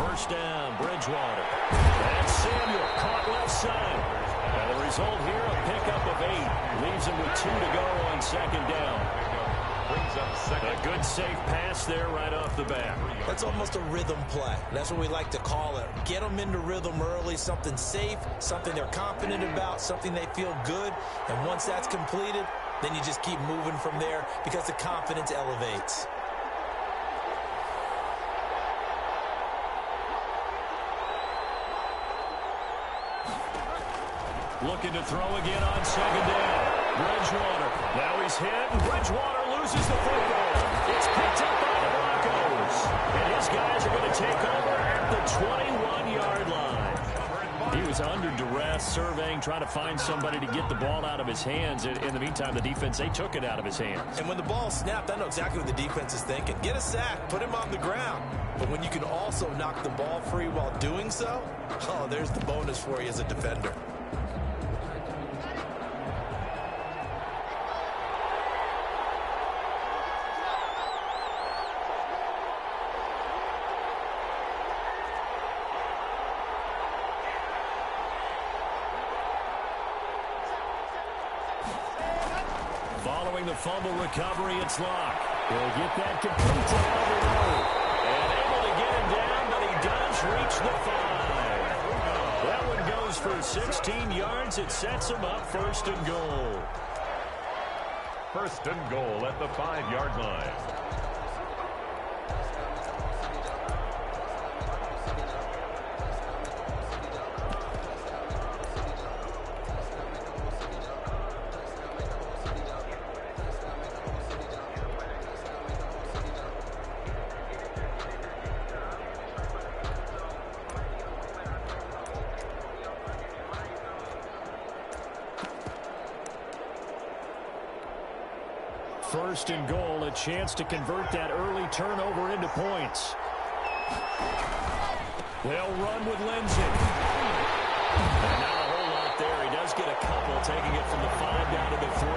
first down, Bridgewater. That's Samuel, caught left side. And the result here, a pickup of 8. Leaves him with 2 to go on second down. Brings up second. A good, safe pass there right off the bat. That's almost a rhythm play. That's what we like to call it. Get them into rhythm early, something safe, something they're confident about, something they feel good. And once that's completed, then you just keep moving from there because the confidence elevates. Looking to throw again on second down. Bridgewater. Now he's hit, and Bridgewater loses the football. It's picked up by the Broncos. And his guys are going to take over at the 21-yard line. He was under duress, surveying, trying to find somebody to get the ball out of his hands. In the meantime, the defense, they took it out of his hands. And when the ball snapped, I know exactly what the defense is thinking. Get a sack, put him on the ground. But when you can also knock the ball free while doing so, oh, there's the bonus for you as a defender. Following the fumble recovery, it's Locke. He'll get that complete to Alvarado. And able to get him down, but he does reach the 5. That one goes for 16 yards. It sets him up first and goal. First and goal at the 5-yard line. First and goal, a chance to convert that early turnover into points. They'll run with Lindsay. And not a whole lot there. He does get a couple, taking it from the 5 down to the 3.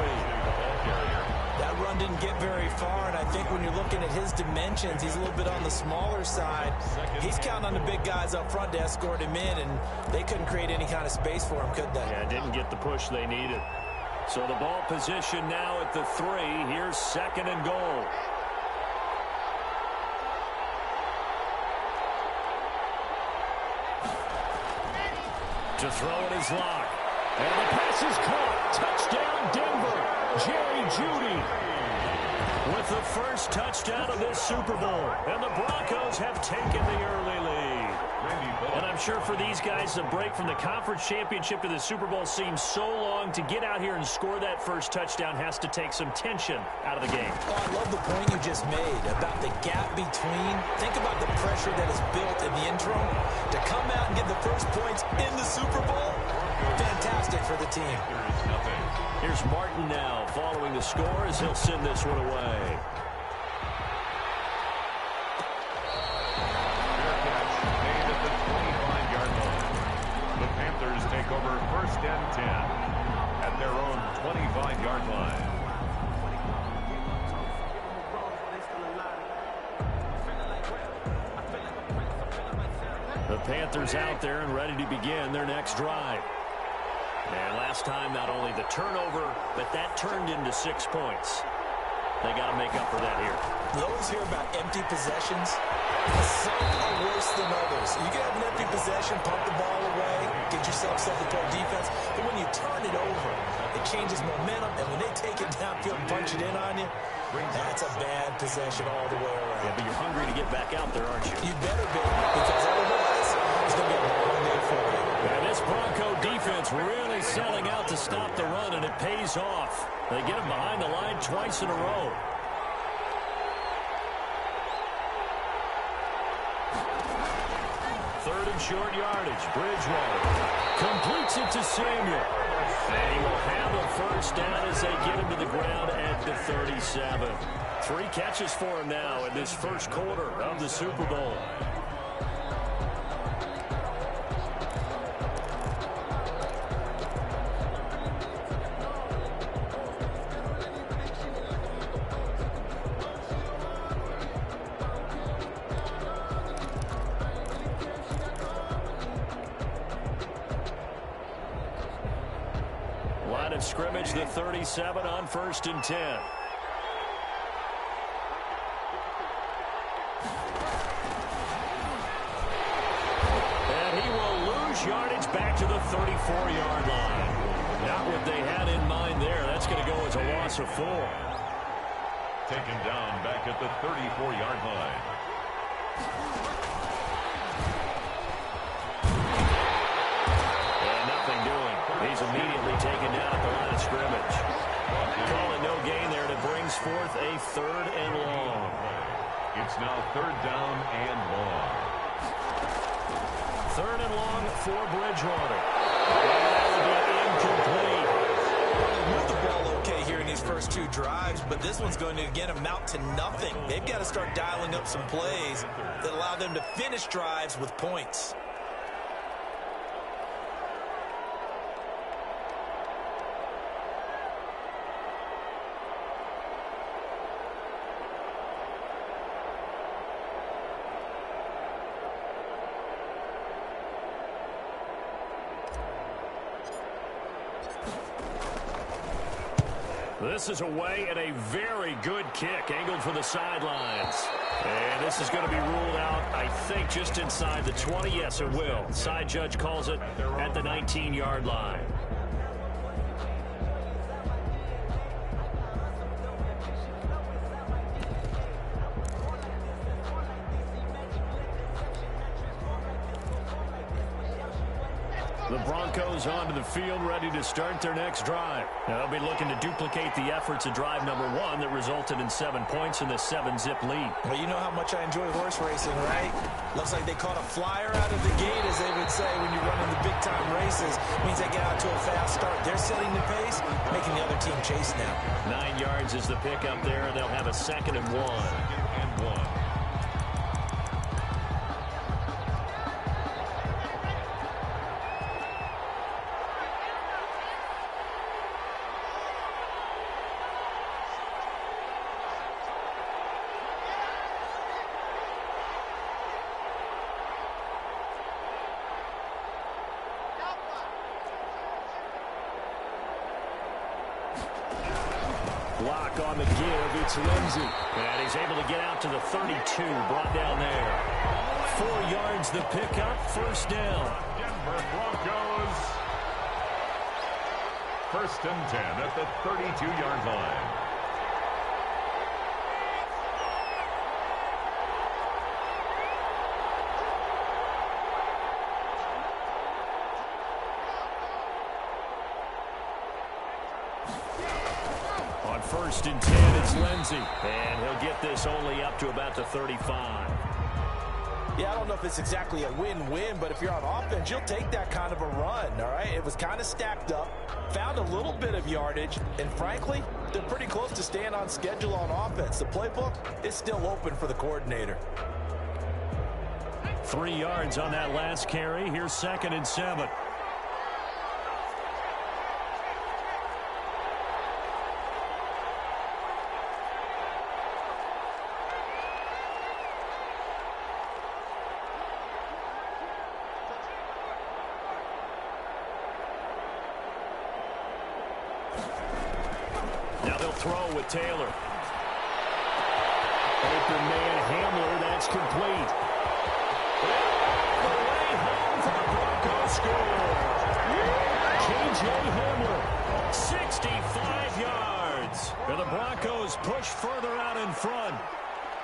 That run didn't get very far, and I think when you're looking at his dimensions, he's a little bit on the smaller side. He's counting on the big guys up front to escort him in, and they couldn't create any kind of space for him, could they? Yeah, didn't get the push they needed. So the ball position now at the 3. Here's second and goal. To throw it is Locke. And the pass is caught. Touchdown, Denver. Jerry Jeudy with the first touchdown of this Super Bowl. And the Broncos have taken the early lead. And I'm sure for these guys, the break from the conference championship to the Super Bowl seems so long. To get out here and score that first touchdown has to take some tension out of the game. Oh, I love the point you just made about the gap between. Think about the pressure that is built in the interim. To come out and get the first points in the Super Bowl, fantastic for the team. Here's Martin now following the score as he'll send this one away. Take over first and 10 at their own 25-yard line. The Panthers out there and ready to begin their next drive. And last time, not only the turnover, but that turned into 6 points. They got to make up for that here. You always hear about empty possessions. Some are worse than others. You can have an empty possession, pump the ball away, get yourself self-control defense. But when you turn it over, it changes momentum. And when they take it downfield and punch it in on you, that's a bad possession all the way around. Yeah, but you're hungry to get back out there, aren't you? You better be, because otherwise, it's going to be a long day for you. And this Bronco defense really selling out to stop the run, and it pays off. They get him behind the line twice in a row. Third and short yardage. Bridgewater completes it to Samuel. And he will have a first down as they get him to the ground at the 37. 3 catches for him now in this first quarter of the Super Bowl. of scrimmage, the 37 on 1st and 10. And he will lose yardage back to the 34-yard line. Not what they had in mind there. That's going to go as a loss of 4. Taken down back at the 34-yard line. And nothing doing. He's immediately taken down at the line of scrimmage. Call it no gain there, and it brings forth a 3rd and long. It's now 3rd down and long. 3rd and long for Bridgewater. That will be incomplete. Moved the ball okay here in these first 2 drives, but this one's going to, again, amount to nothing. They've got to start dialing up some plays that allow them to finish drives with points. This is away and a very good kick, angled for the sidelines. And this is going to be ruled out, I think, just inside the 20. Yes, it will. Side judge calls it at the 19-yard line. The Broncos onto the field, ready to start their next drive. Now, they'll be looking to duplicate the efforts of drive number 1 that resulted in 7 points in the 7-zip lead. Well, you know how much I enjoy horse racing, right? Looks like they caught a flyer out of the gate, as they would say, when you're running the big-time races. Means they get out to a fast start. They're setting the pace, making the other team chase now. 9 yards is the pickup there, and they'll have a 2nd and 1. 2nd and 1. Block on the give. It's Lindsey. And he's able to get out to the 32. Brought down there. 4 yards the pickup. 1st down. Denver Broncos. 1st and 10 at the 32-yard line. On 1st and 10, it's Lindsey. And he'll get this only up to about the 35. Yeah, I don't know if it's exactly a win-win, but if you're on offense, you'll take that kind of a run, all right? It was kind of stacked up, found a little bit of yardage, and frankly, they're pretty close to staying on schedule on offense. The playbook is still open for the coordinator. 3 yards on that last carry. Here's 2nd and 7. Now they'll throw with Taylor. Open man Hamler, that's complete. The way home for the Broncos score. K.J. Hamler, 65 yards. And the Broncos push further out in front.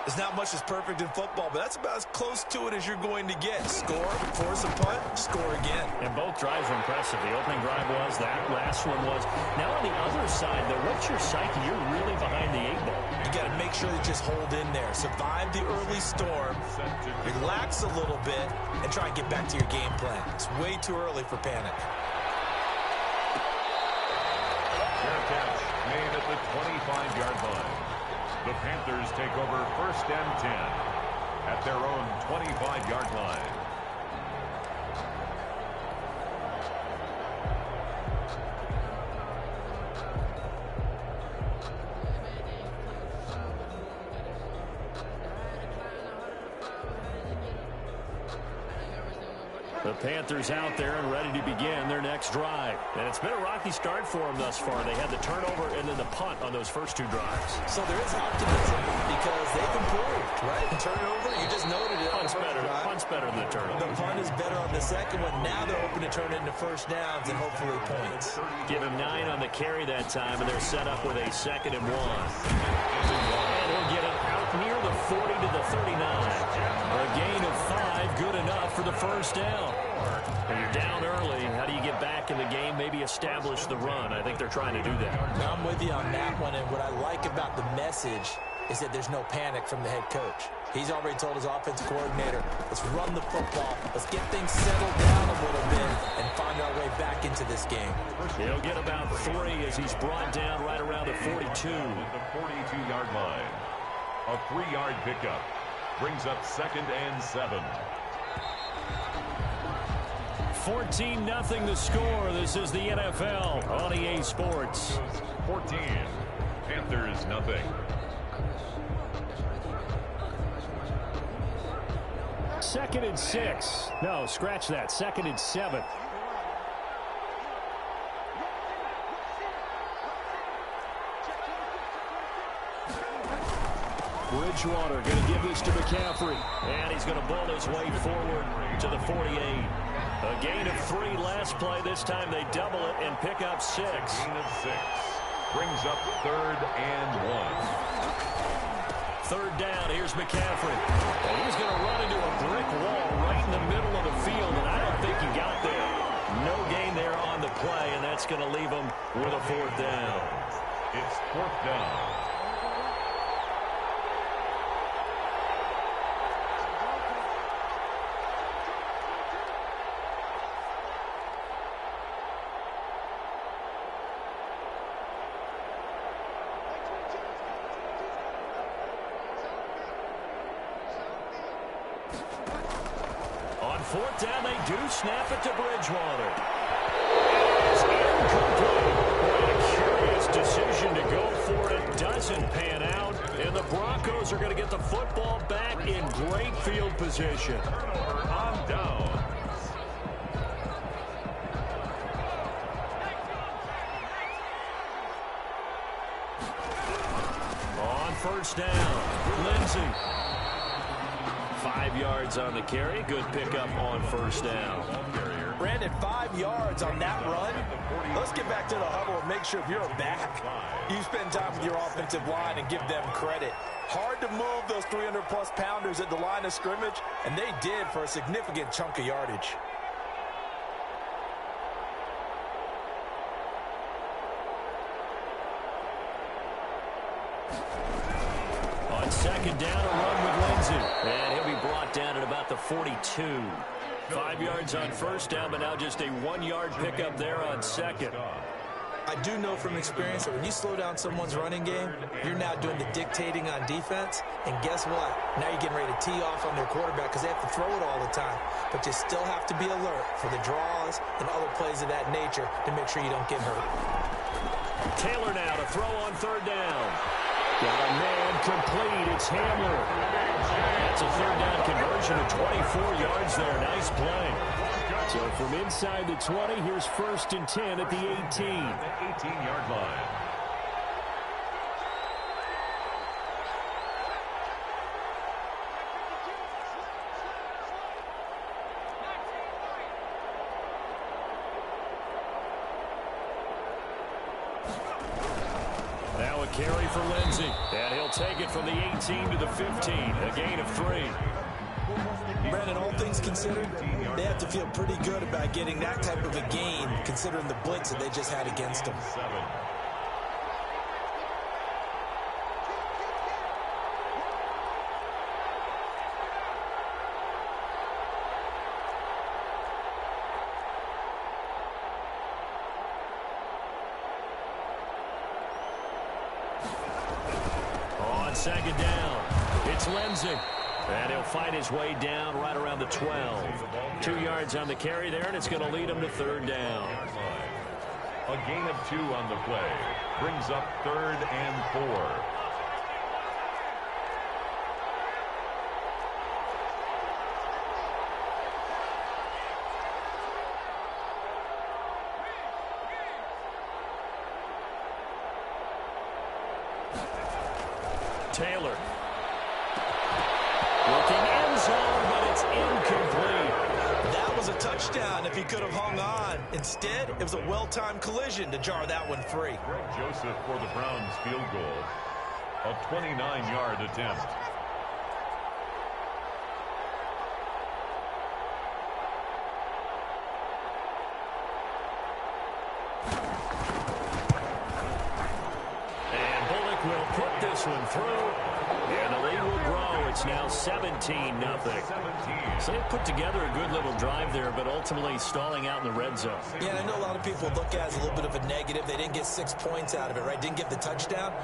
There's not much that's perfect in football, but that's about as close to it as you're going to get. Score, force a punt, score again. And both drives were impressive. The opening drive was, that last one was. Now on the other side, though, what's your psyche? You're really behind the 8 ball. You got to make sure to just hold in there. Survive the early storm, relax a little bit, and try and get back to your game plan. It's way too early for panic. Fair catch made at the 25-yard line. The Panthers take over 1st and 10 at their own 25-yard line. The Panthers out there and ready to begin their next drive. And it's been a rocky start for them thus far. They had the turnover and then the punt on those first two drives. So there is optimism because they've improved, right? The turnover, you just noted it. Punt's better than the turnover. The punt is better on the second one. Now they're hoping to turn it into first downs and hopefully points. Give him 9 on the carry that time, and they're set up with a 2nd and 1. And he'll get it out near the 40 to the 39. A gain of 5, good enough for the first down. When you're down early, how do you get back in the game, maybe establish the run? I think they're trying to do that. I'm with you on that one, and what I like about the message is that there's no panic from the head coach. He's already told his offensive coordinator, let's run the football, let's get things settled down a little bit and find our way back into this game. He'll get about 3 as he's brought down right around the 42. The 42-yard line. A 3-yard pickup brings up 2nd and 7. 14-0 the score. This is the NFL on EA Sports. 14. Panthers nothing. Second and 6. No, scratch that. 2nd and 7. Bridgewater going to give this to McCaffrey. And he's going to bull his way forward to the 48. A gain of 3 last play. This time they double it and pick up 6. Gain of 6. Brings up 3rd and 1. 3rd down. Here's McCaffrey. And he's going to run into a brick wall right in the middle of the field, and I don't think he got there. No gain there on the play, and that's going to leave him with a 4th down. It's 4th down. On 4th down, they do snap it to Bridgewater. It's incomplete. What a curious decision to go for it. Doesn't pan out, and the Broncos are going to get the football back in great field position. Turnover on down. On 1st down, Lindsey. 5 yards on the carry. Good pickup on 1st down. Brandon, 5 yards on that run. Let's get back to the huddle and make sure if you're back, you spend time with your offensive line and give them credit. Hard to move those 300-plus pounders at the line of scrimmage, and they did for a significant chunk of yardage. On 2nd down, a run with Lindsey. And he'll be brought down at about the 42. 5 yards on 1st down, but now just a 1-yard pickup there on 2nd. I do know from experience that when you slow down someone's running game, you're now doing the dictating on defense. And guess what? Now you're getting ready to tee off on their quarterback because they have to throw it all the time. But you still have to be alert for the draws and other plays of that nature to make sure you don't get hurt. Taylor now to throw on 3rd down. Got a man complete. It's Hamler. That's a 3rd down conversion of 24 yards there. Nice play. So from inside the 20, here's 1st and 10 at the 18. The 18-yard line. Now a carry for Lindsey. And he'll take it from the 18 to the 15. A gain of 3. Brandon, all things considered, they have to feel pretty good about getting that type of a gain, considering the blitz that they just had against them. 7. On 2nd down, it's Lindsey. And he'll fight his way down right around the 12. 2 yards on the carry there, and it's going to lead him to 3rd down. A gain of 2 on the play. Brings up 3rd and 4. Taylor. Looking end zone, but it's incomplete. That was a touchdown if he could have hung on. Instead, it was a well-timed collision to jar that one free. Greg Joseph for the Browns field goal. A 29-yard attempt. And Bullock will put this one through. And the lead will grow. It's now 17-0. So they put together a good little drive there, but ultimately stalling out in the red zone. Yeah, and I know a lot of people look at it as a little bit of a negative. They didn't get 6 points out of it, right? Didn't get the touchdown.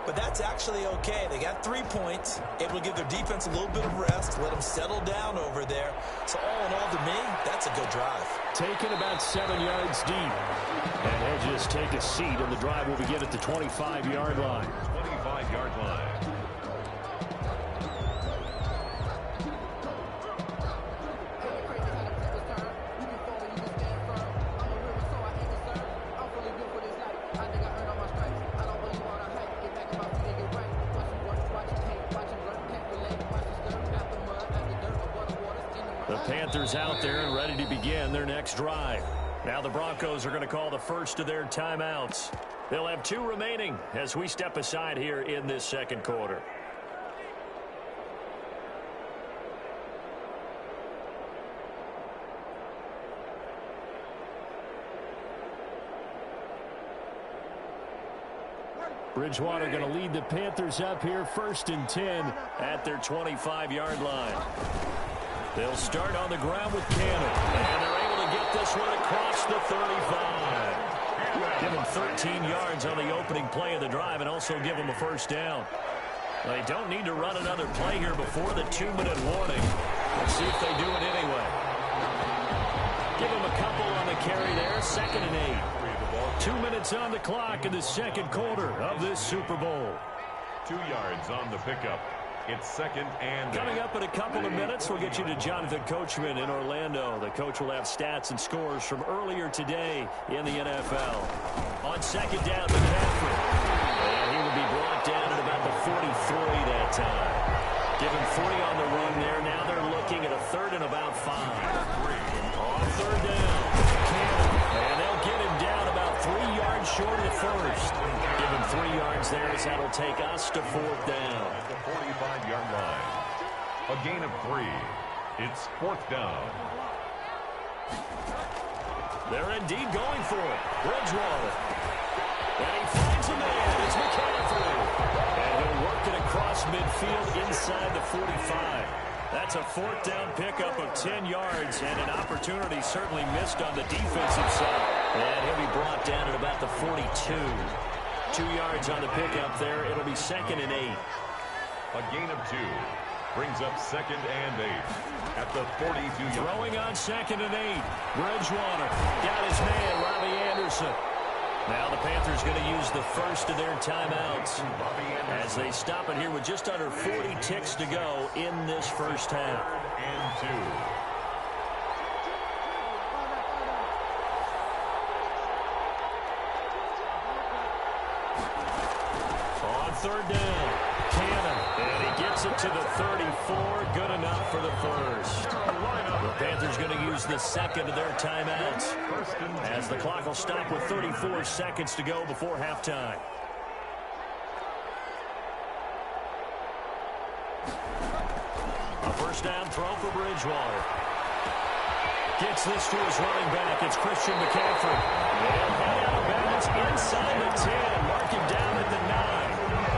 But that's actually okay. They got 3 points, able to give their defense a little bit of rest, let them settle down over there. So all in all, to me, that's a good drive. Taken about 7 yards deep. And he'll just take a seat, and the drive will begin at the 25-yard line. 25-yard line. The Panthers out there and ready to begin their next drive. Now the Broncos are going to call the first of their timeouts. They'll have 2 remaining as we step aside here in this second quarter. Bridgewater going to lead the Panthers up here, 1st and 10 at their 25-yard line. They'll start on the ground with Cannon, and they're able to get this one across the 35. Give them 13 yards on the opening play of the drive and also give them a first down. They don't need to run another play here before the 2-minute warning. Let's see if they do it anyway. Give them a couple on the carry there, 2nd and 8. 2 minutes on the clock in the second quarter of this Super Bowl. 2 yards on the pickup. It's 2nd and 8. Coming up in a couple of minutes, we'll get you to Jonathan Coachman in Orlando. The coach will have stats and scores from earlier today in the NFL. On 2nd down, McCaffrey. And he will be brought down at about the 43 that time. Give him 40 on the run there. Now they're looking at a 3rd and about 5. On 3rd down, Cannon. And they'll get him down about 3 yards short of the first. Give him 3 yards there as that'll take us to 4th down. 45-yard line. A gain of 3. It's 4th down. They're indeed going for it. Bridgewater. And he finds a man. It's McCaffrey. And he'll work it across midfield inside the 45. That's a 4th down pickup of 10 yards and an opportunity certainly missed on the defensive side. And he'll be brought down at about the 42. 2 yards on the pickup there. It'll be 2nd and 8. A gain of 2 brings up 2nd and 8 at the 42-yard. Throwing on 2nd and 8. Bridgewater got his man, Robbie Anderson. Now the Panthers going to use the first of their timeouts as they stop it here with just under 40 ticks to go in this first half. 3rd and 2. On 3rd down, Cannon, and he gets it to the 34. Good enough for the first. The Panthers going to use the 2nd of their timeouts as the clock will stop with 34 seconds to go before halftime. A first down throw for Bridgewater. Gets this to his running back. It's Christian McCaffrey. And head out of bounds inside the 10. Mark him down at the 9.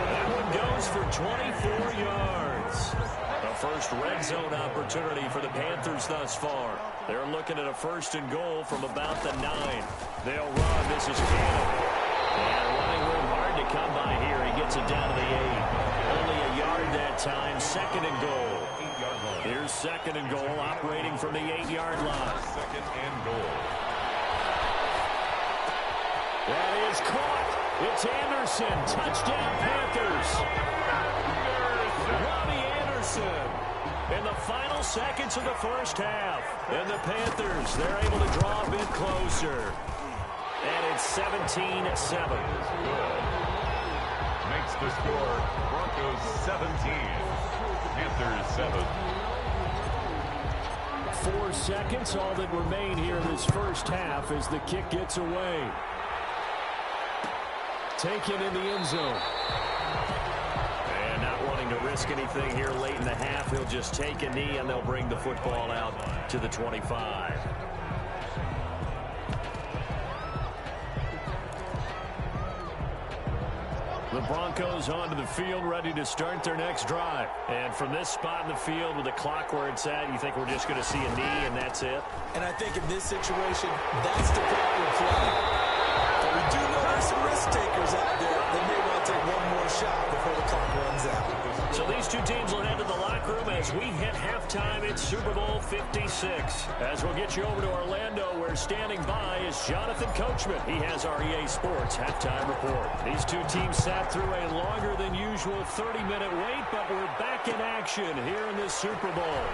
That one goes for 24 yards. The first red zone opportunity for the Panthers thus far. They're looking at a 1st and goal from about the 9. They'll run. This is Cannon. And running room hard to come by here. He gets it down to the 8. Only a yard that time. 2nd and goal. Here's 2nd and goal, operating from the 8-yard line. 2nd and goal. That is caught. It's Anderson. Touchdown, Panthers. Robbie Anderson. In the final seconds of the first half. And the Panthers, they're able to draw a bit closer. And it's 17-7. Makes the score. Broncos 17. Panthers 7. 4 seconds, all that remain here in this first half as the kick gets away. Taken in the end zone. And not wanting to risk anything here late in the half, he'll just take a knee and they'll bring the football out to the 25. The Broncos onto the field, ready to start their next drive. And from this spot in the field with the clock where it's at, you think we're just going to see a knee and that's it? And I think in this situation, that's the proper play. But we do know there's some risk takers out there. They may want to take one more shot before the clock runs out. So these two teams will head to the locker room as we hit halftime in Super Bowl 56. As we'll get you over to Orlando, where standing by is Jonathan Coachman. He has our EA Sports halftime report. These two teams sat through a longer than usual 30-minute wait, but we're back in action here in this Super Bowl.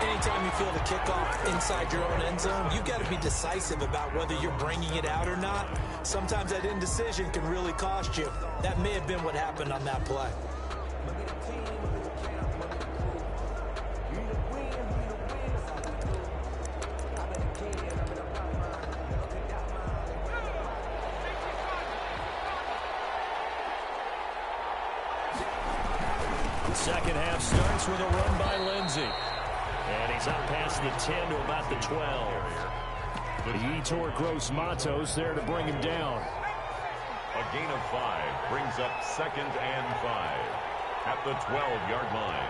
Anytime you feel the kickoff inside your own end zone, you've got to be decisive about whether you're bringing it out or not. Sometimes that indecision can really cost you. That may have been what happened on that play. The second half starts with a run by Lindsey. And he's up past the 10 to about the 12. The Yetur Gross Matos there to bring him down. A gain of 5 brings up 2nd and 5 at the 12-yard line.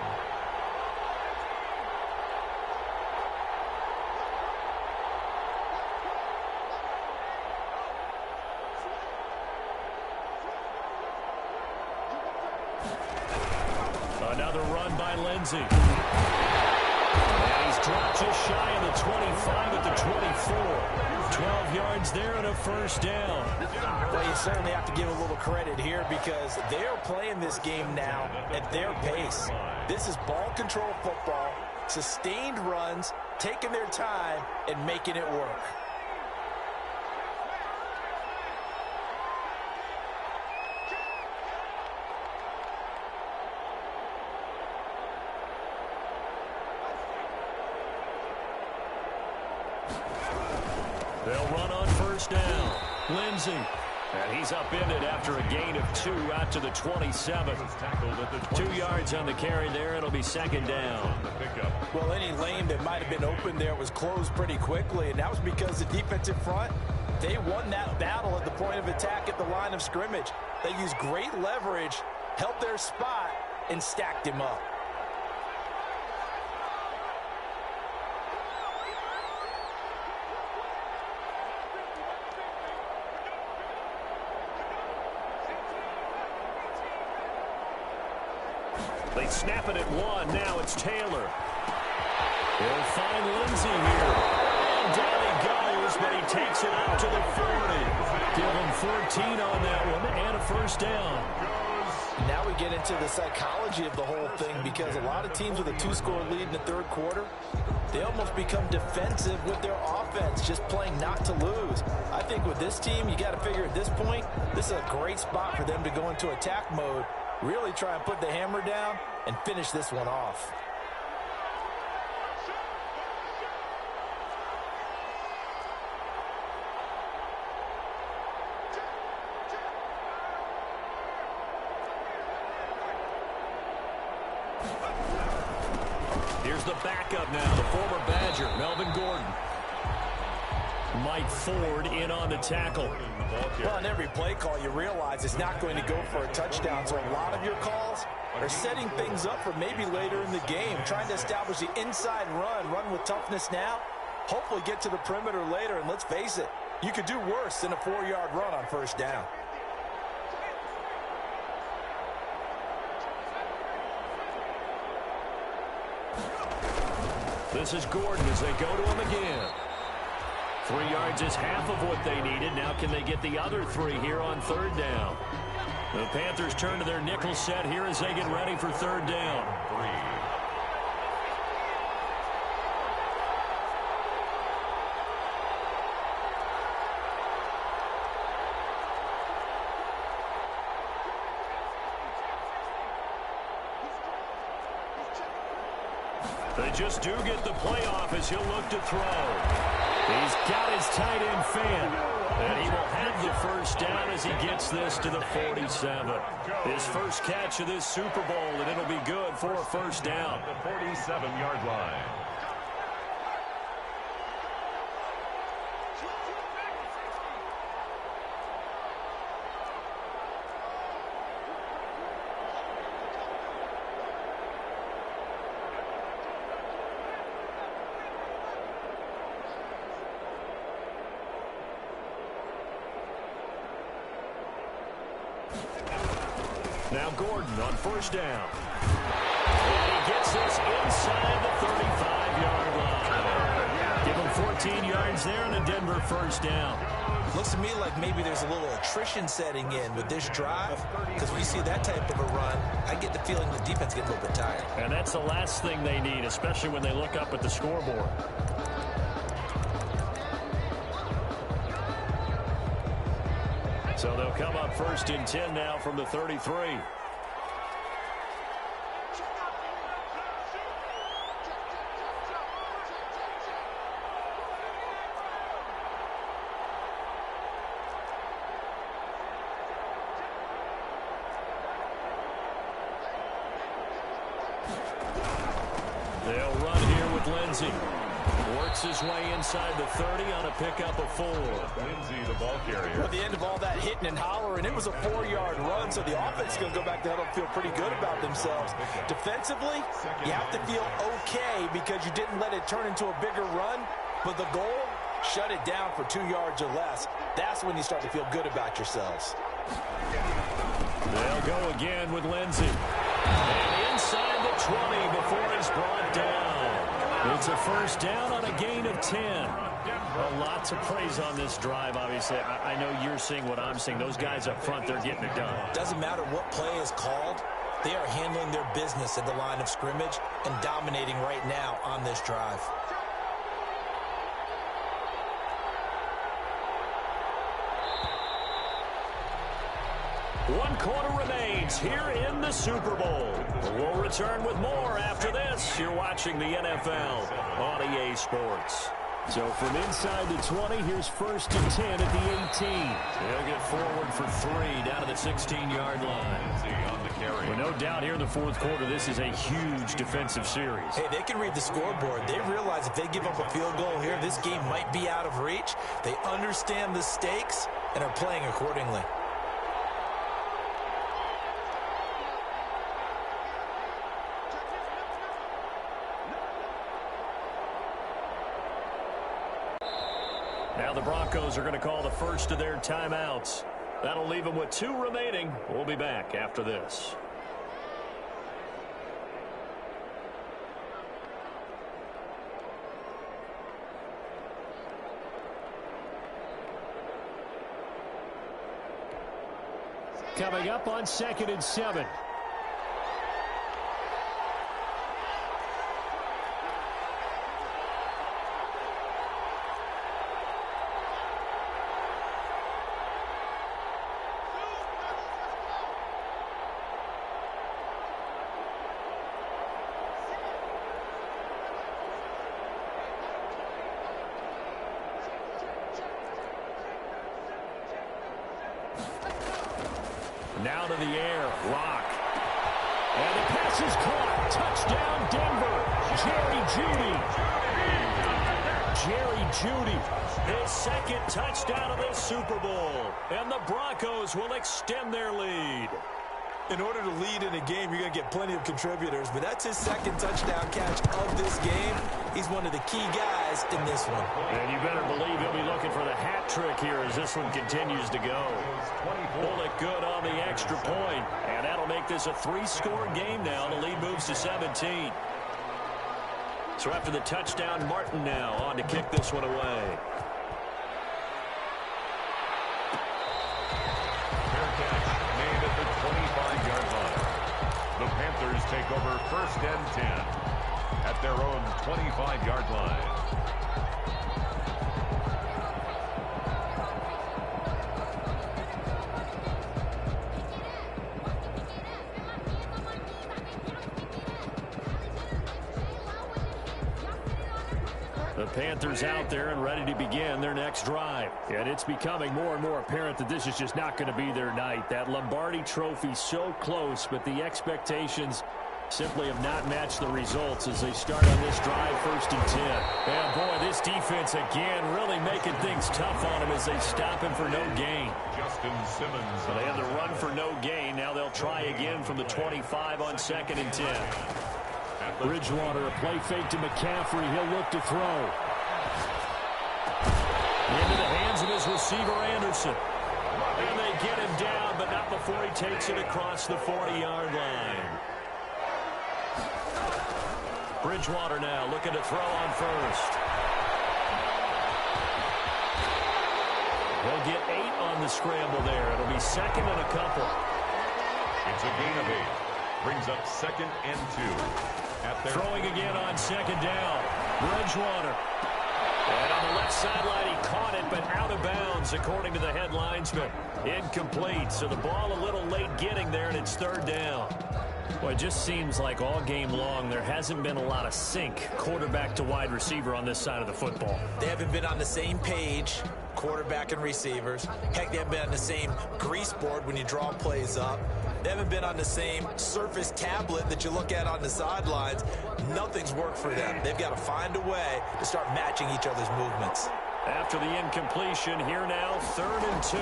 Another run by Lindsey. Dropped just shy of the 25 at the 24. 12 yards there and a first down. Well, you certainly have to give a little credit here because they're playing this game now at their pace. This is ball control football, sustained runs, taking their time, and making it work. They'll run on first down. Lindsey. And he's upended after a gain of 2 out to the 27. 2 yards on the carry there. It'll be 2nd down. Well, any lane that might have been open there was closed pretty quickly, and that was because the defensive front, they won that battle at the point of attack at the line of scrimmage. They used great leverage, held their spot, and stacked him up. They snap it at 1. Now it's Taylor. They'll find Lindsey here. And down he goes, but he takes it out to the 40. Give him 14 on that one and a first down. Now we get into the psychology of the whole thing because a lot of teams with a 2-score lead in the third quarter, they almost become defensive with their offense, just playing not to lose. I think with this team, you got to figure at this point, this is a great spot for them to go into attack mode, really try and put the hammer down and finish this one off. Here's the backup now, the former Badger, Melvin Gordon. Mike Ford in on the tackle. Well, on every play call, you realize it's not going to go for a touchdown, so a lot of your calls are setting things up for maybe later in the game, trying to establish the inside run with toughness now, hopefully get to the perimeter later, and let's face it, you could do worse than a 4-yard run on first down. This is Gordon as they go to him again. 3 yards is half of what they needed. Now can they get the other 3 here on third down? The Panthers turn to their nickel set here as they get ready for third down. They just do get the playoff as he'll look to throw. He's got his tight end fan, and he will have the first down as he gets this to the 47. His first catch of this Super Bowl, and it'll be good for a first down. The 47-yard line. Now Gordon on first down. And he gets this inside the 35-yard line. Give him 14 yards there and a Denver first down. Looks to me like maybe there's a little attrition setting in with this drive, because when you see that type of a run, I get the feeling the defense gets a little bit tired. And that's the last thing they need, especially when they look up at the scoreboard. So they'll come up first and 10 now from the 33. They'll run here with Lindsey. Works his way inside the 30 on a pickup of 4. Lindsey, the ball carrier. At the end of all that hitting and hollering, it was a 4-yard run, so the offense is going to go back to huddle and feel pretty good about themselves. Defensively, you have to feel okay because you didn't let it turn into a bigger run, but the goal, shut it down for 2 yards or less. That's when you start to feel good about yourselves. They'll go again with Lindsey. And inside the 20 before he's brought down. It's a first down on a gain of 10. A lot to praise on this drive, obviously. I know you're seeing what I'm seeing. Those guys up front, they're getting it done. Doesn't matter what play is called. They are handling their business at the line of scrimmage and dominating right now on this drive. One quarter remains here in the Super Bowl. We'll return with more after this. You're watching the NFL on EA Sports. So from inside the 20, here's first and 10 at the 18. They'll get forward for 3 down to the 16-yard line. On the carry. Well, no doubt here in the fourth quarter, this is a huge defensive series. Hey, they can read the scoreboard. They realize if they give up a field goal here, this game might be out of reach. They understand the stakes and are playing accordingly. Now the Broncos are going to call the first of their timeouts. That'll leave them with 2 remaining. We'll be back after this. Coming up on 2nd and 7. Now to the air, Lock. And the pass is caught. Touchdown, Denver. Jerry Jeudy, his second touchdown of this Super Bowl. And the Broncos will extend their lead. In order to lead in a game, you're going to get plenty of contributors, but that's his second touchdown catch of this game. He's one of the key guys in this one. And you better believe he'll be looking for the hat trick here as this one continues to go. Pull it good on the extra point, and that'll make this a 3-score game now. The lead moves to 17. So after the touchdown, Martin now on to kick this one away. The Panthers take over first and 10 at their own 25-yard line. The Panthers out there and ready to begin their next drive. And it's becoming more and more apparent that this is just not going to be their night. That Lombardi trophy so close, but the expectations simply have not matched the results as they start on this drive, 1st and 10. And boy, this defense again really making things tough on them as they stop him for no gain. Justin Simmons. So they had the run for no gain. Now they'll try again from the 25 on 2nd and 10. Bridgewater, a play fake to McCaffrey. He'll look to throw. Into the hands of his receiver, Anderson. And they get him down, but not before he takes it across the 40-yard line. Bridgewater now looking to throw on 1st. He'll get 8 on the scramble there. It'll be 2nd and a couple. It's a gain of 8. Brings up 2nd and 2. Throwing again on 2nd down. Bridgewater. And on the left sideline, he caught it, but out of bounds, according to the head linesman. Incomplete, so the ball a little late getting there, and it's 3rd down. Well, it just seems like all game long there hasn't been a lot of sync quarterback to wide receiver on this side of the football. They haven't been on the same page, quarterback and receivers. Heck, they haven't been on the same grease board when you draw plays up. They haven't been on the same surface tablet that you look at on the sidelines. Nothing's worked for them. They've got to find a way to start matching each other's movements. After the incompletion, here now, 3rd and 2.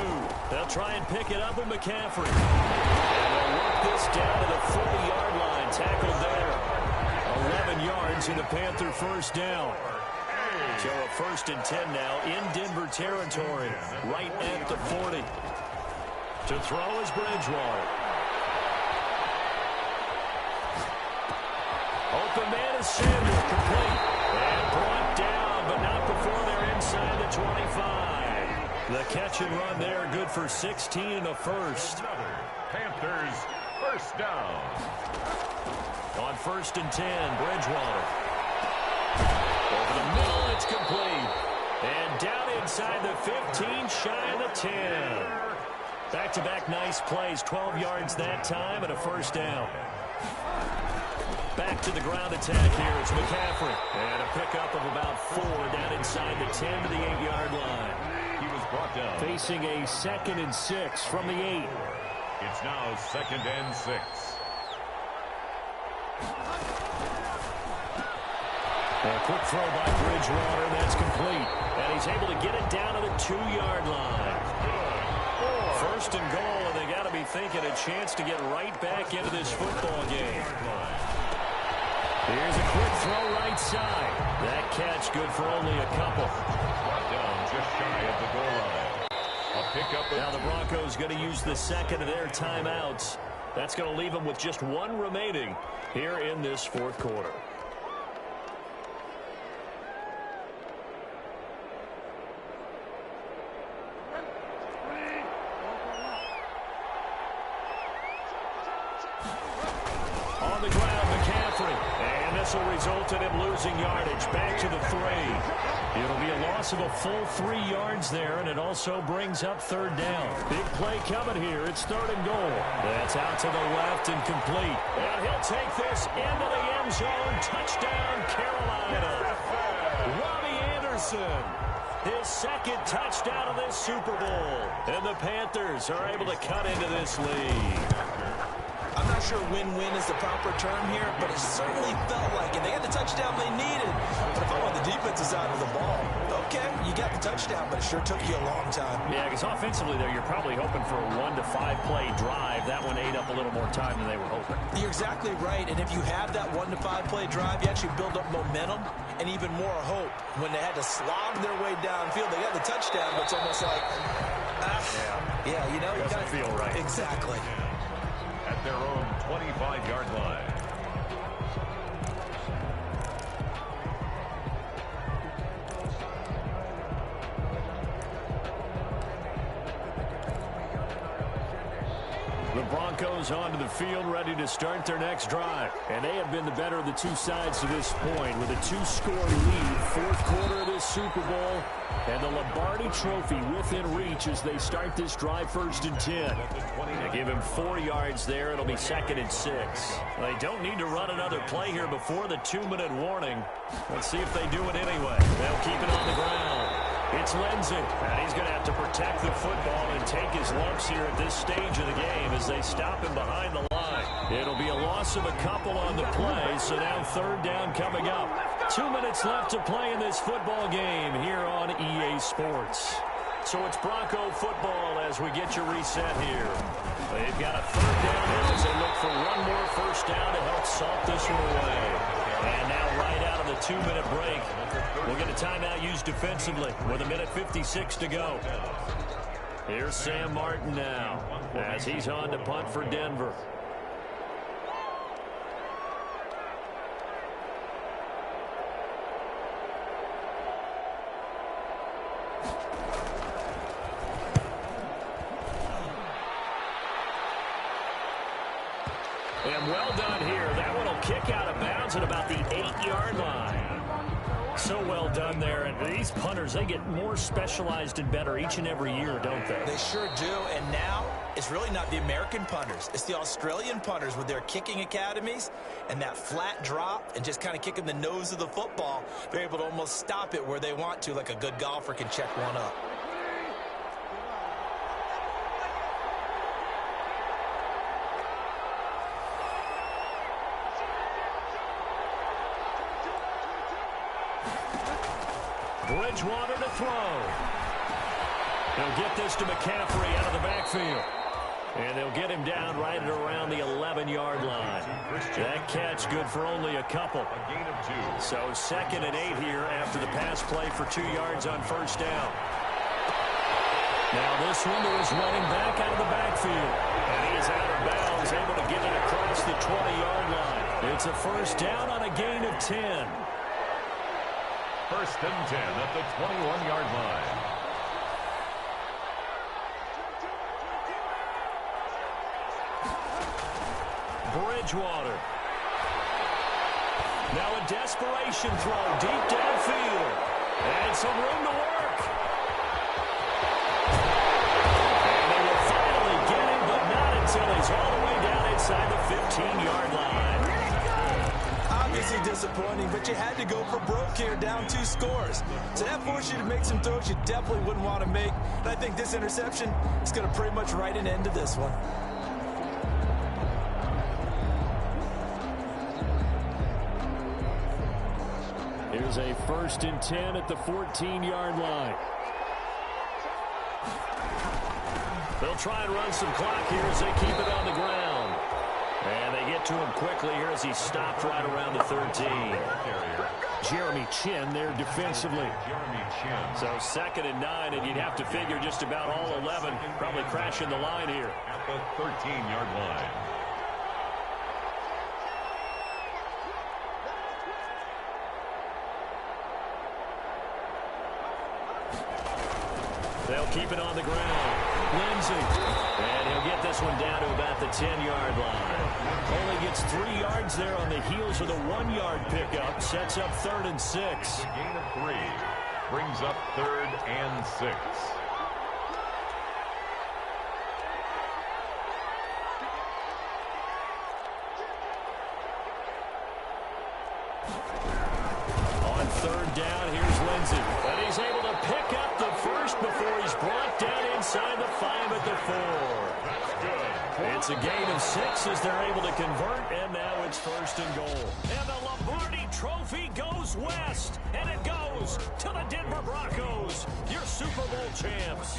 They'll try and pick it up with McCaffrey. And they'll work this down to the 40-yard line. Tackled there. 11 yards in the Panther 1st down. So a 1st and 10 now in Denver territory, right at the 40. To throw is Bridgewater. Open man is Sanders, complete. And brought down, but not before they're inside the 25. The catch and run there, good for 16 and a 1st. Panthers 1st down. On 1st and 10, Bridgewater. Over the middle, it's complete. And down inside the 15, shy of the 10. Back-to-back nice plays, 12 yards that time and a 1st down. Back to the ground attack here. It's McCaffrey. And a pickup of about 4 down inside the 10 to the 8-yard line. He was brought down. Facing a 2nd and 6 from the 8. It's now 2nd and 6. A quick throw by Bridgewater, and that's complete. And he's able to get it down to the 2-yard line. 1st and goal, and they got to be thinking a chance to get right back into this football game. Here's a quick throw right side. That catch good for only a couple. Brought down just shy of the goal line. A pickup. Now the Broncos going to use the 2nd of their timeouts. That's going to leave them with just 1 remaining here in this 4th quarter. On the ground, McCaffrey. And this will result in him losing yardage. Back to the 3. It'll be a loss of a full 3 yards there, and it also brings up 3rd down. Big play coming here. It's 3rd and goal. That's out to the left and complete. And he'll take this into the end zone. Touchdown, Carolina. Robbie Anderson. His 2nd touchdown of this Super Bowl. And the Panthers are able to cut into this lead. I'm not sure win-win is the proper term here, but it certainly felt like it. They had the touchdown they needed. But if I'm on the defensive side of the ball, okay, you got the touchdown, but it sure took you a long time. Yeah, because offensively there, you're probably hoping for a 1 to 5 play drive. That one ate up a little more time than they were hoping. You're exactly right, and if you have that 1 to 5 play drive, you actually build up momentum and even more hope. When they had to slog their way downfield, they got the touchdown, but it's almost like, yeah, you know, doesn't feel right. Exactly. At their own 25-yard line. The Broncos onto the field, ready to start their next drive. And they have been the better of the two sides to this point with a 2-score lead. Fourth quarter of this Super Bowl. And the Lombardi Trophy within reach as they start this drive, 1st and 10. They give him 4 yards there. It'll be 2nd and 6. They don't need to run another play here before the 2-minute warning. Let's see if they do it anyway. They'll keep it on the ground. It's Lindsey, and he's going to have to protect the football and take his lumps here at this stage of the game as they stop him behind the line. It'll be a loss of a couple on the play, so now 3rd down coming up. 2 minutes left to play in this football game here on EA Sports. So it's Bronco football as we get your reset here. They've got a 3rd down now as they look for one more 1st down to help salt this one away. And now right out of the 2-minute break, we'll get a timeout used defensively with 1:56 to go. Here's Sam Martin now as he's on to punt for Denver. And well done here. That one will kick out of bounds at about the 8-yard line. So well done there. And these punters, they get more specialized and better each and every year, don't they? They sure do. And now it's really not the American punters. It's the Australian punters with their kicking academies and that flat drop and just kind of kicking the nose of the football. They're able to almost stop it where they want to, like a good golfer can check one up. Bridgewater to throw. They'll get this to McCaffrey out of the backfield. And they'll get him down right at around the 11-yard line. That catch good for only a couple. So 2nd and 8 here after the pass play for 2 yards on 1st down. Now this one is running back out of the backfield. And he's out of bounds, able to get it across the 20-yard line. It's a 1st down on a gain of 10. 1st and 10 at the 21-yard line. Bridgewater. Now a desperation throw deep downfield. And some room to work. And they will finally get him, but not until he's all the way down inside the 15-yard line. Obviously disappointing, but you had to go for broke here, down 2 scores. So that forced you to make some throws you definitely wouldn't want to make. And I think this interception is going to pretty much write an end to this one. Here's a 1st and 10 at the 14-yard line. They'll try and run some clock here as they keep it on the ground. And they get to him quickly here as he stopped right around the 13. Jeremy Chin there defensively. So 2nd and 9, and you'd have to figure just about all 11 probably crashing the line here. At the 13-yard line. They'll keep it on the ground. Lindsey. And he'll get this one down to about the 10-yard line. Only gets 3 yards there on the heels of the 1-yard pickup. Sets up 3rd and 6. A gain of 3. Brings up 3rd and 6. On 3rd down, here's Lindsey. And he's able to pick up the first before he's brought down inside the 5 at the 4. That's good. It's a gain of 6 as they're able to convert, and now it's 1st and goal. And the Lombardi Trophy goes west, and it goes to the Denver Broncos, your Super Bowl champs.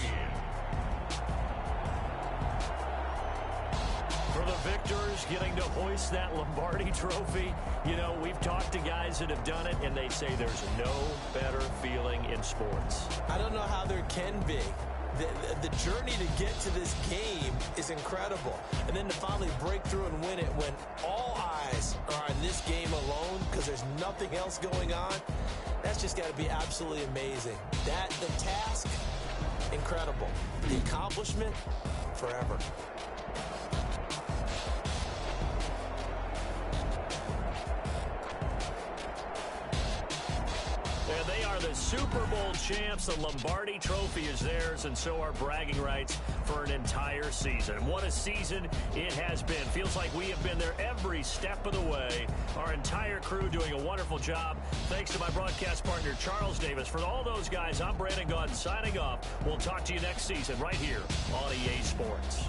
For the victors getting to hoist that Lombardi Trophy, you know, we've talked to guys that have done it, and they say there's no better feeling in sports. I don't know how there can be. The journey to get to this game is incredible. And then to finally break through and win it when all eyes are on this game alone because there's nothing else going on, that's just got to be absolutely amazing. The task, incredible. The accomplishment, forever. the Super Bowl champs. The Lombardi Trophy is theirs, and so are bragging rights for an entire season. And what a season it has been. Feels like we have been there every step of the way. Our entire crew doing a wonderful job. Thanks to my broadcast partner, Charles Davis. For all those guys, I'm Brandon Gaudin signing off. We'll talk to you next season right here on EA Sports.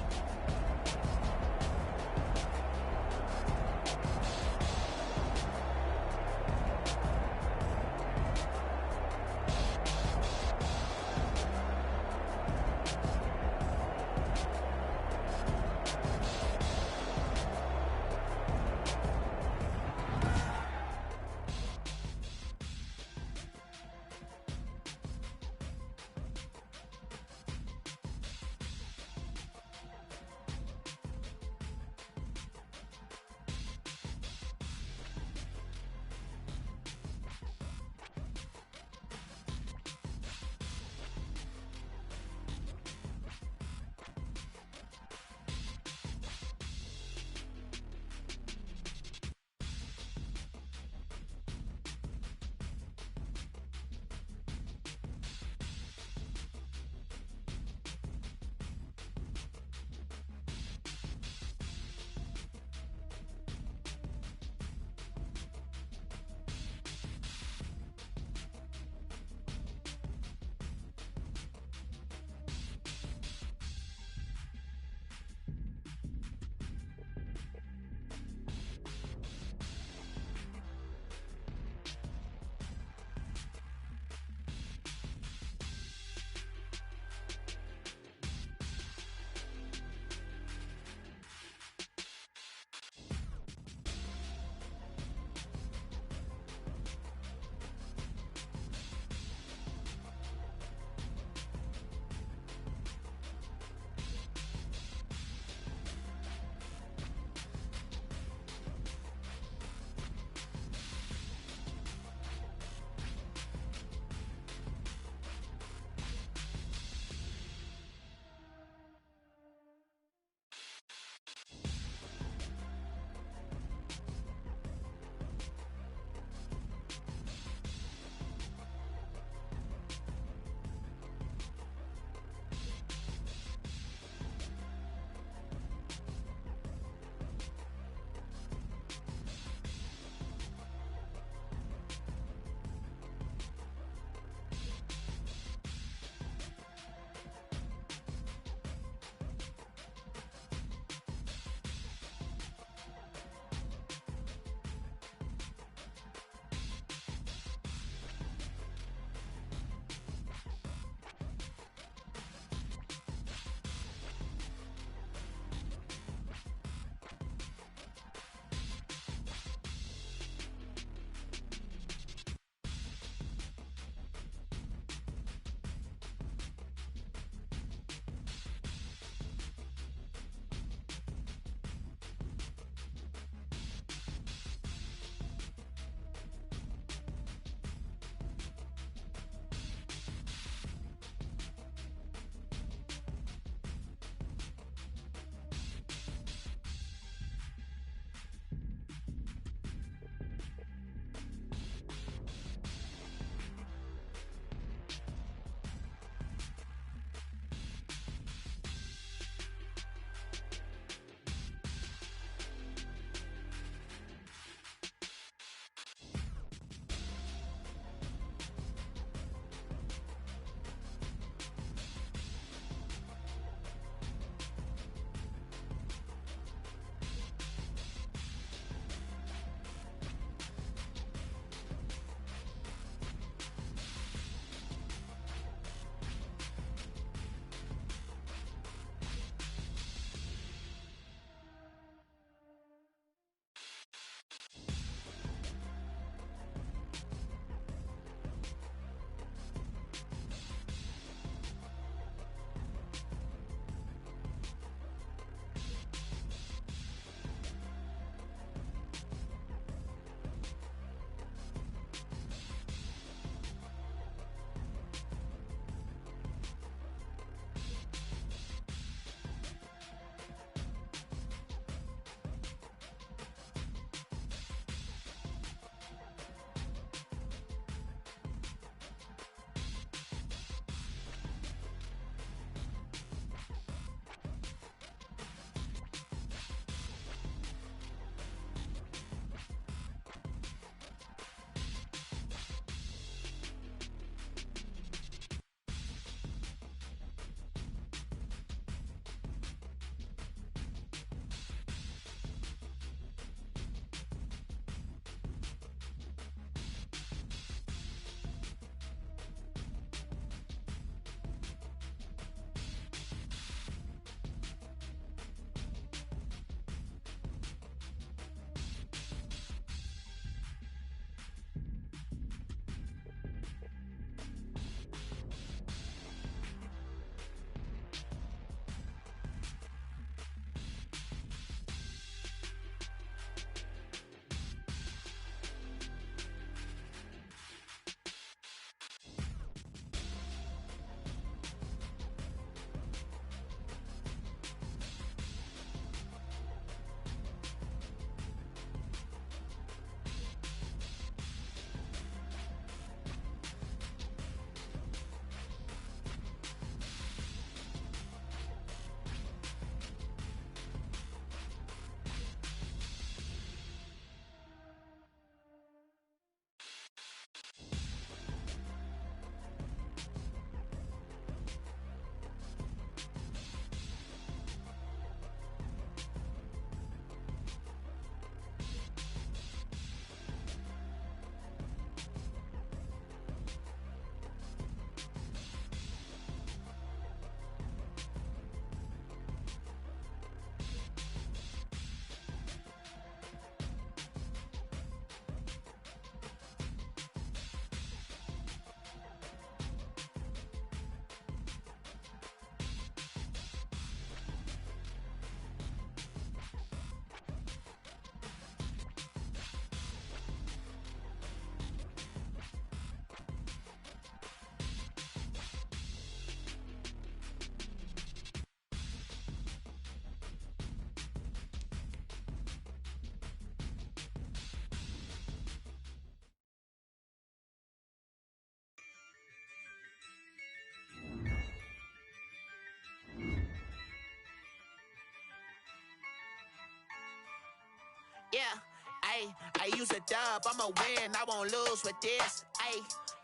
Yeah, I use a dub, I'ma win, I won't lose with this.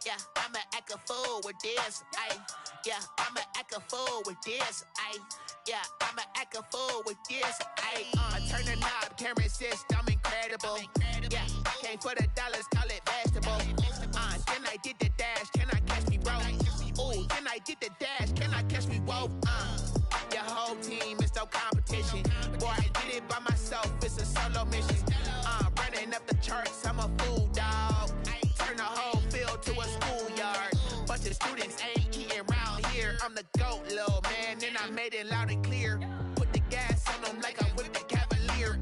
Yeah, I'ma act a fool with this. Yeah, I'ma act a fool with this. Yeah, I'ma act a fool with this. I turn the knob, can't resist, I'm incredible. Yeah, came for the dollars, call it vegetable. Then I did the dash, can I catch me, bro? Ooh, then I did the dash, can I catch me, whoa? Your whole team is no competition. Boy, I did it by myself, it's a solo mission. Running up the charts, I'm a fool, dog. Turn the whole field to a schoolyard. Bunch of students ain't eating round here. I'm the GOAT, little man, and I made it loud and clear. Put the gas on them like I whipped the Cavalier.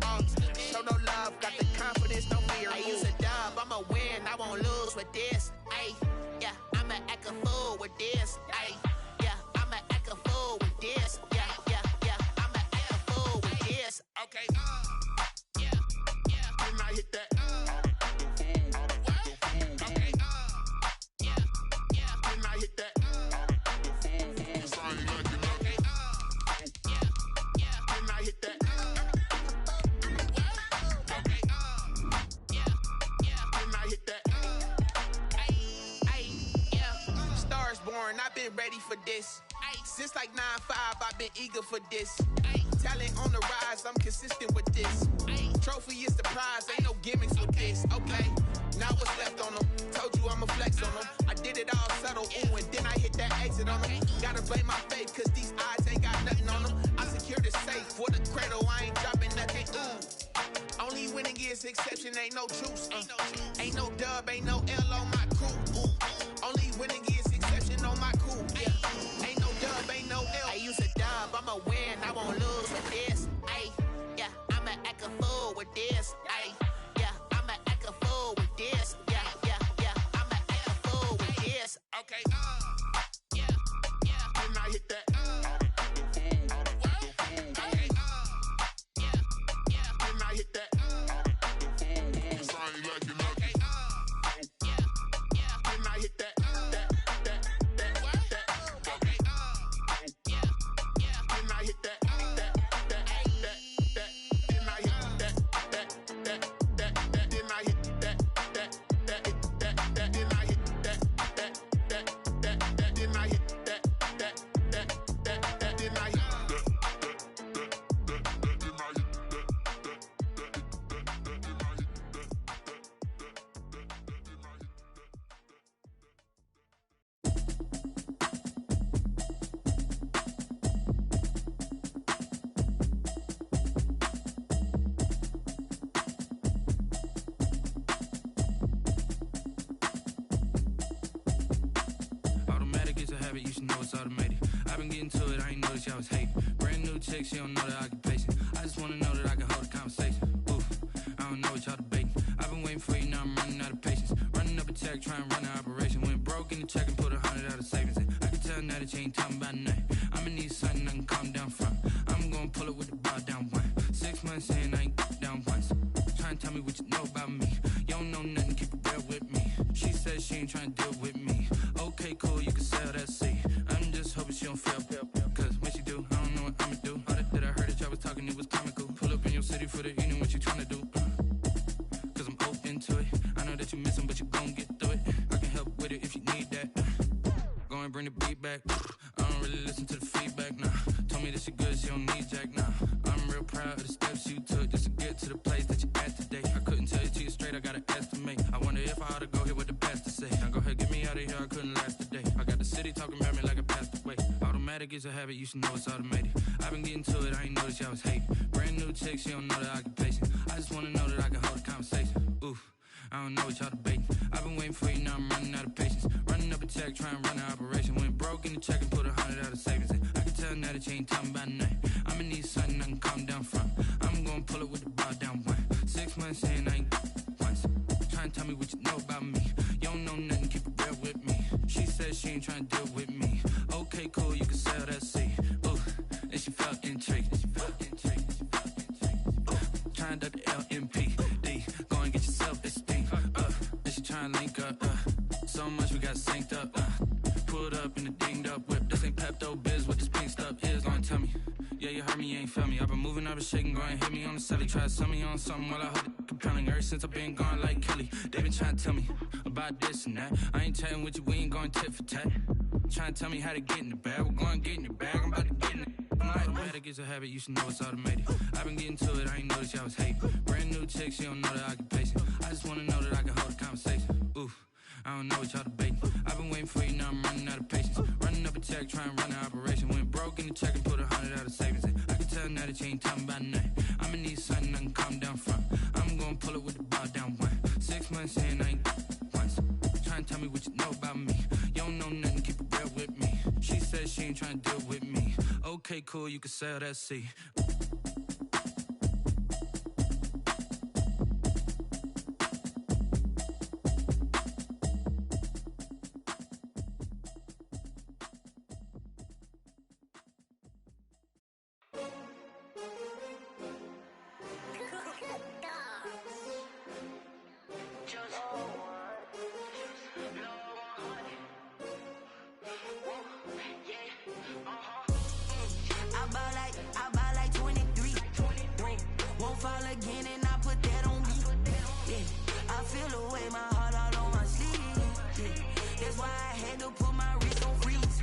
Show no love, got the confidence, no fear. I use a dub, I'ma win, I won't lose with this. Yeah, I'ma act a fool with this. Yeah, I'ma act a fool with this. Yeah, I'ma act a fool with this. Okay, yeah, when I hit that. I've been ready for this. Since like 9-5, I've been eager for this. Talent on the rise, I'm consistent with this. Trophy is the prize, ain't no gimmicks with this. Okay, now what's left on them? Told you I'ma flex on them. I did it all subtle, ooh, and then I hit that exit on them. Gotta blame my faith, cause these eyes ain't got nothing on them. I secured the safe for the cradle, I ain't dropping nothing, ooh. Only winning is exception, ain't no truce. Ain't no dub, ain't no L on my crew. Ooh. Only winning is exception on my cool. Yeah. Ain't no dub, ain't no L. I use a dub, I'ma win, I won't lose with this. Yeah, I'ma act a fool with this. Yeah, I'ma act a fool with this. Yeah, I'ma act a fool with this. Okay, yeah, when I hit that. She don't know the occupation. I just wanna know that I can hold a conversation. Oof, I don't know what y'all debating. I've been waiting for you, now I'm running out of patience. Running up a check, trying to run an operation. Went broke in the check and put 100 out of savings in. I can tell now that you ain't talking about nothing. I'ma need something I can calm down from. I'm gonna pull it with the bar down one. 6 months in, I ain't down once. Trying to tell me what you know about me. You don't know nothing, keep it real with me. She says she ain't trying to deal with me. Okay, cool, you can sell that seat. I'm just hoping she don't fail. Cause when she do, I don't know what I'ma do. That I heard that y'all was talking, it was comical. Pull up in your city for the evening, what you tryna do? Cause I'm open to it. I know that you miss him, but you gon' get through it. I can help with it if you need that. Go and bring the beat back. I don't really listen to the feedback, nah. Told me that she good, she don't need jack, nah. I'm real proud of the steps you took just to get to the place that you at today. I couldn't tell you to you straight, I gotta estimate. I wonder if I ought to go here with the best to say. Now go ahead, get me out of here, I couldn't last today. I got the city talking about me like I passed away. Automatic is a habit, you should know it's automated. I've been getting to it, I ain't noticed y'all was hating. Brand new chick, she don't know the occupation. I just wanna know that I can hold a conversation. Oof, I don't know what y'all debating. I've been waiting for you, now I'm running out of patience. Running up a check, trying to run an operation. Went broke in the check and put 100 out of savings in. I can tell now that you ain't talking about nothing. I'ma need something I can calm down from. I'm gonna pull it with the bar down one. 6 months in, I ain't once. Trying to tell me what you know about me. You don't know nothing, keep it real with me. She says she ain't trying to deal with me. Okay, cool, you can sell that seat. Ooh, and she felt intrigued. Trying to duck the LMPD. Go and get your self-esteem. And she trying to link up. So much we got synced up. Pulled up in a dinged up whip. This ain't Pepto-Biz, what this pink stuff is. Long tell me. Yeah, you heard me, you ain't felt me. I've been moving, I've been shaking, go and hit me on the celly. Shorty try to sell me on something while I hold it compelling. Ever since I've been gone like Kelly, they been trying to tell me about this and that. I ain't chatting with you, we ain't going tit for tat. Trying to tell me how to get in the bag. We're going to get in the bag, I'm about to get in it. I'm like, automatic is a habit, you should know it's automated. I've been getting to it, I ain't noticed y'all was hating. Brand new chick, she don't know that I can pace it. I just wanna know that I can hold a conversation. Oof, I don't know what y'all debating. I've been waiting for you, now I'm running out of patience. Running up a check, trying to run an operation. Went broke in the check and put 100 out of savings in. I can tell now that you ain't talking about nothing. I'ma need something I can calm down from. I'm gonna pull it with the bar down one. 6 months in, I ain't once. Trying to tell me what you know about me. You don't know nothing, keep it real with me. She said she ain't trying to deal with me. Okay, cool, you can sell that C. I buy like 23. Won't fall again and I put that on me. Yeah, I feel the way, my heart all on my sleeve. Yeah, that's why I had to put my wrist on freeze.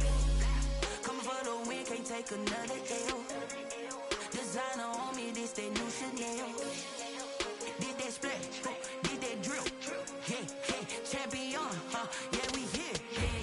Coming for the win, can't take another L. Designer on me, this that new Chanel. Did that splash, did that drill. Yeah, champion, yeah, we here.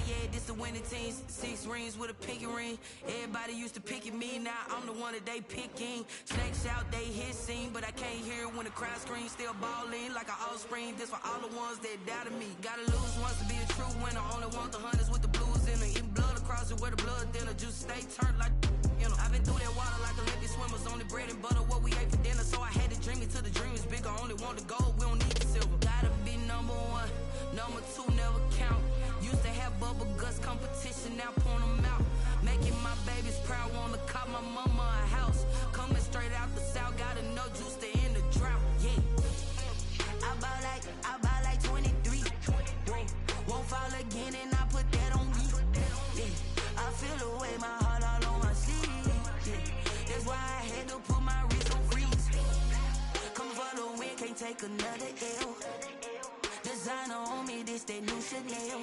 Yeah, this the winning team. 6 rings with a pinky ring. Everybody used to pick at me, now I'm the one that they picking. Snakes out, they hit scene, but I can't hear it when the crowd screams. Still balling like an offspring. This for all the ones that doubted me. Gotta lose once to be a true winner. Only want the hunters with the blues in it. Eating blood across it where the blood thinner. Juice stay turned like, you know. I've been through that water like Olympic swimmers. Only bread and butter, what we ate for dinner. So I had to dream it till the dream is bigger. Only want the gold, we don't need the silver. Gotta be number 1, number 2 never count. Used to have bubble guts competition, now point them out. Making my babies proud, wanna cop my mama a house. Coming straight out the south, gotta know juice to end the drought. Yeah, I buy like 23. Won't fall again and I put that on me. Yeah, I feel the way, my heart all on my sleeve. Yeah, that's why I had to put my wrist on freeze. Coming for the win, can't take another L. Designer on me, this that new Chanel.